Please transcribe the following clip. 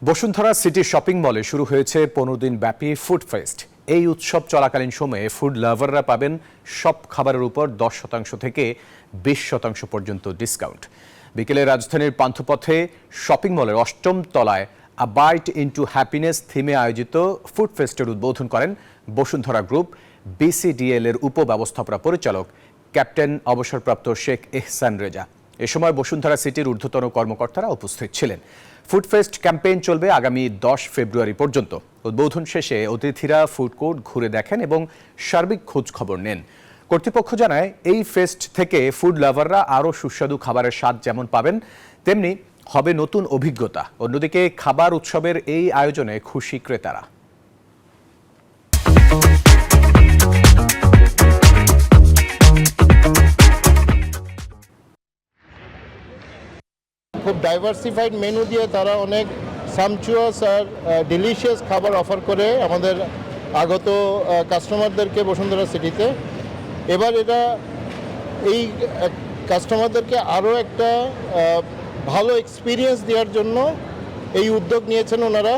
Bashundhara city shopping মলে শুরু হয়েছে 15 দিন ব্যাপী ফুড ফেস্ট। এই উৎসব চলাকালীন সময়ে ফুড লাভাররা পাবেন সব খাবারের উপর 10% থেকে 20% পর্যন্ত ডিসকাউন্ট। বিকেলে রাজধানীর পান্থপথে শপিং মলের 8ম তলায় আ বাইট ইনটু হ্যাপিনেস থিমে আয়োজিত ফুড ফেস্টের উদ্বোধন করেন বসুন্ধরা গ্রুপ BCDL এর উপব্যবস্থাপনা পরিচালক ক্যাপ্টেন অবসরপ্রাপ্ত শেখ এহসান রেজা। এ সময় বসুন্ধরা সিটির ঊর্ধ্বতন কর্মকর্তারা উপস্থিত ছিলেন। ফুড ফেস্ট ক্যাম্পেইন চলবে আগামী 10 ফেব্রুয়ারি পর্যন্ত। উদ্বোধন শেষে অতিথিরা ফুড কোর্ট ঘুরে দেখেন এবং সার্বিক খোঁজ খবর নেন। কর্তৃপক্ষ জানায়, এই ফেস্ট থেকে ফুড লাভাররা আরও সুস্বাদু খাবারের স্বাদ যেমন পাবেন, তেমনি হবে নতুন অভিজ্ঞতা। অন্যদিকে খাবার উৎসবের এই আয়োজনে খুশি ক্রেতারা। খুব ডাইভার্সিফাইড মেনু দিয়ে তারা অনেক সামচুয়াস আর ডিলিশিয়াস খাবার অফার করে আমাদের আগত কাস্টমারদেরকে বসুন্ধরা সিটিতে। এবার এটা এই কাস্টমারদেরকে আরও একটা ভালো এক্সপিরিয়েন্স দেওয়ার জন্য এই উদ্যোগ নিয়েছেন ওনারা।